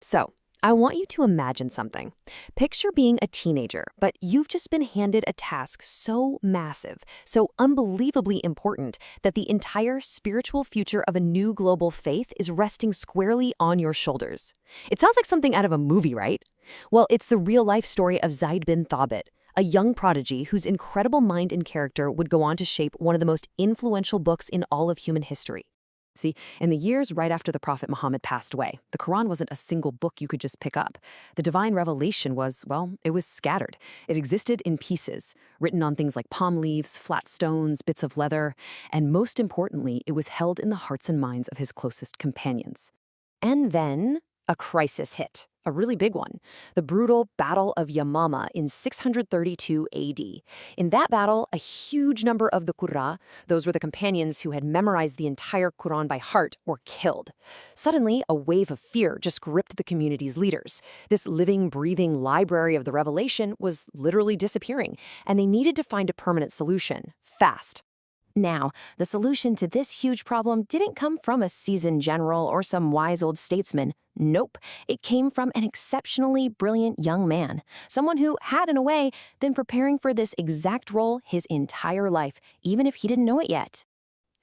So, I want you to imagine something. Picture being a teenager, but you've just been handed a task so massive, so unbelievably important, that the entire spiritual future of a new global faith is resting squarely on your shoulders. It sounds like something out of a movie, right? Well, it's the real-life story of Zaid ibn Thabit, a young prodigy whose incredible mind and character would go on to shape one of the most influential books in all of human history. See, in the years right after the Prophet Muhammad passed away, the Quran wasn't a single book you could just pick up. The divine revelation was, well, it was scattered. It existed in pieces, written on things like palm leaves, flat stones, bits of leather, and most importantly, it was held in the hearts and minds of his closest companions. And then a crisis hit, a really big one, the brutal Battle of Yamama in 632 AD. In that battle, a huge number of the Qurra, those were the companions who had memorized the entire Quran by heart, were killed. Suddenly, a wave of fear just gripped the community's leaders. This living, breathing library of the revelation was literally disappearing, and they needed to find a permanent solution, fast. Now, the solution to this huge problem didn't come from a seasoned general or some wise old statesman. Nope, it came from an exceptionally brilliant young man, someone who had, in a way, been preparing for this exact role his entire life, even if he didn't know it yet.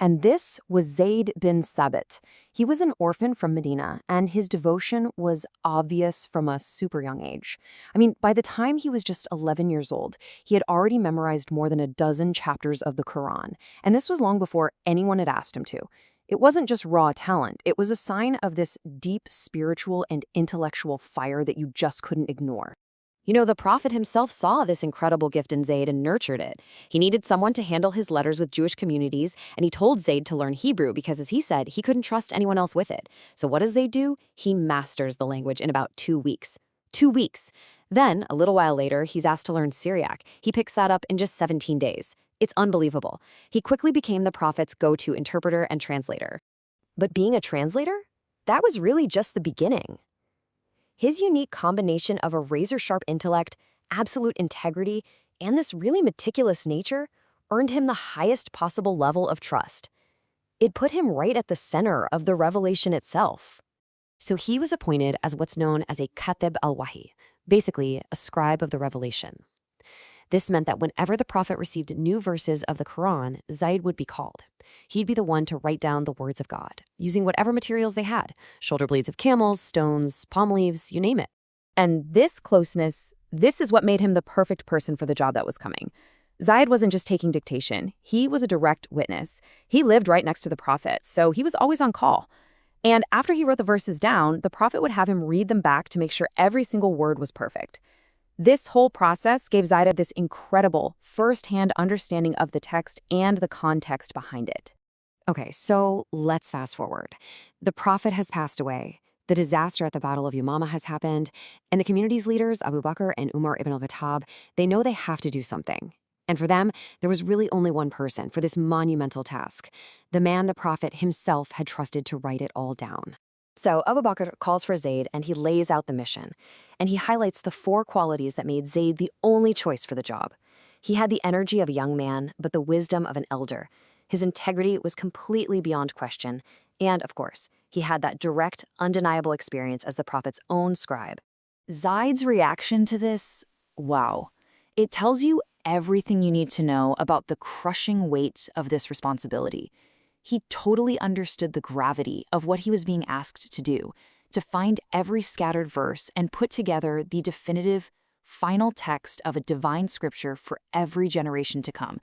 And this was Zayd ibn Thabit. He was an orphan from Medina, and his devotion was obvious from a super young age. I mean, by the time he was just 11 years old, he had already memorized more than a dozen chapters of the Quran, and this was long before anyone had asked him to. It wasn't just raw talent, it was a sign of this deep spiritual and intellectual fire that you just couldn't ignore. You know, the Prophet himself saw this incredible gift in Zayd and nurtured it. He needed someone to handle his letters with Jewish communities, and he told Zayd to learn Hebrew because, as he said, he couldn't trust anyone else with it. So what does Zayd do? He masters the language in about 2 weeks. 2 weeks. Then, a little while later, he's asked to learn Syriac. He picks that up in just 17 days. It's unbelievable. He quickly became the Prophet's go-to interpreter and translator. But being a translator? That was really just the beginning. His unique combination of a razor-sharp intellect, absolute integrity, and this really meticulous nature earned him the highest possible level of trust. It put him right at the center of the revelation itself. So he was appointed as what's known as a Katib al-Wahi, basically a scribe of the revelation. This meant that whenever the Prophet received new verses of the Quran, Zayd would be called. He'd be the one to write down the words of God, using whatever materials they had, shoulder blades of camels, stones, palm leaves, you name it. And this closeness, this is what made him the perfect person for the job that was coming. Zayd wasn't just taking dictation, he was a direct witness. He lived right next to the Prophet, so he was always on call. And after he wrote the verses down, the Prophet would have him read them back to make sure every single word was perfect. This whole process gave Zayd this incredible first-hand understanding of the text and the context behind it. Okay, so let's fast forward. The Prophet has passed away, the disaster at the Battle of Yamama has happened, and the community's leaders, Abu Bakr and Umar ibn al-Khattab, they know they have to do something. And for them, there was really only one person for this monumental task, the man the Prophet himself had trusted to write it all down. So Abu Bakr calls for Zayd and he lays out the mission. And he highlights the 4 qualities that made Zayd the only choice for the job. He had the energy of a young man, but the wisdom of an elder. His integrity was completely beyond question. And, of course, he had that direct, undeniable experience as the Prophet's own scribe. Zayd's reaction to this, wow. It tells you everything you need to know about the crushing weight of this responsibility. He totally understood the gravity of what he was being asked to do, to find every scattered verse and put together the definitive, final text of a divine scripture for every generation to come.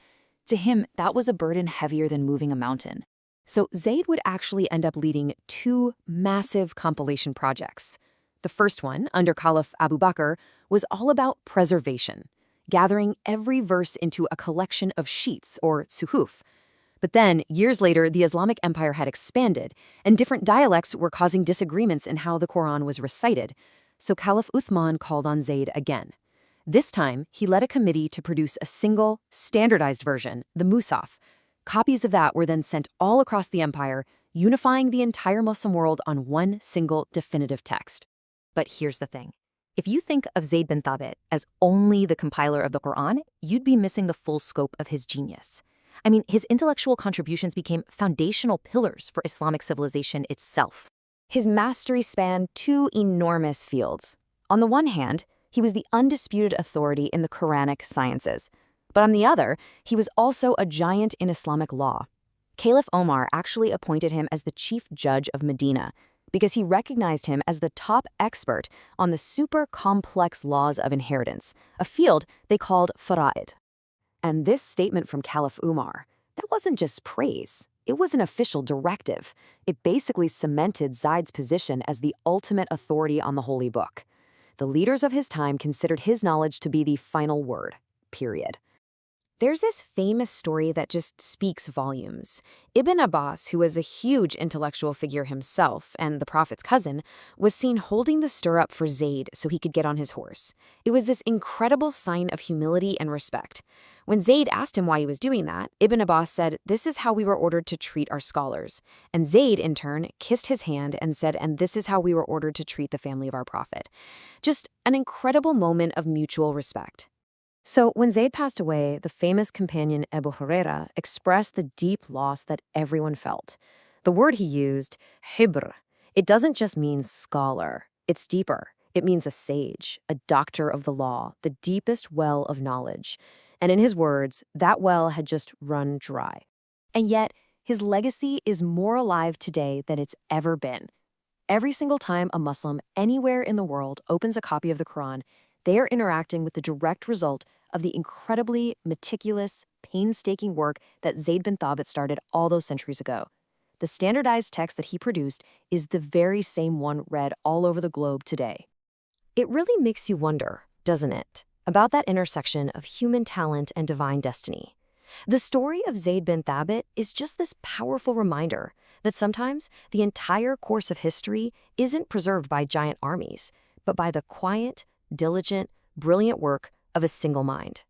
To him, that was a burden heavier than moving a mountain. So Zayd would actually end up leading 2 massive compilation projects. The first one, under Caliph Abu Bakr, was all about preservation, gathering every verse into a collection of sheets, or suhuf. But then, years later, the Islamic Empire had expanded, and different dialects were causing disagreements in how the Quran was recited. So Caliph Uthman called on Zayd again. This time, he led a committee to produce a single, standardized version, the Musaf. Copies of that were then sent all across the empire, unifying the entire Muslim world on one single definitive text. But here's the thing. If you think of Zayd bin Thabit as only the compiler of the Quran, you'd be missing the full scope of his genius. I mean, his intellectual contributions became foundational pillars for Islamic civilization itself. His mastery spanned two enormous fields. On the one hand, he was the undisputed authority in the Quranic sciences. But on the other, he was also a giant in Islamic law. Caliph Omar actually appointed him as the chief judge of Medina because he recognized him as the top expert on the super complex laws of inheritance, a field they called fara'id. And this statement from Caliph Umar, that wasn't just praise. It was an official directive. It basically cemented Zayd's position as the ultimate authority on the Holy Book. The leaders of his time considered his knowledge to be the final word, period. There's this famous story that just speaks volumes. Ibn Abbas, who was a huge intellectual figure himself and the Prophet's cousin, was seen holding the stirrup for Zayd so he could get on his horse. It was this incredible sign of humility and respect. When Zayd asked him why he was doing that, Ibn Abbas said, "This is how we were ordered to treat our scholars." And Zayd, in turn, kissed his hand and said, "And this is how we were ordered to treat the family of our Prophet." Just an incredible moment of mutual respect. So when Zayd passed away, the famous companion Abu Huraira expressed the deep loss that everyone felt. The word he used, hibr, it doesn't just mean scholar. It's deeper. It means a sage, a doctor of the law, the deepest well of knowledge. And in his words, that well had just run dry. And yet, his legacy is more alive today than it's ever been. Every single time a Muslim anywhere in the world opens a copy of the Quran, they are interacting with the direct result of the incredibly meticulous, painstaking work that Zayd ibn Thabit started all those centuries ago. The standardized text that he produced is the very same one read all over the globe today. It really makes you wonder, doesn't it, about that intersection of human talent and divine destiny. The story of Zayd ibn Thabit is just this powerful reminder that sometimes the entire course of history isn't preserved by giant armies, but by the quiet, diligent, brilliant work of a single mind.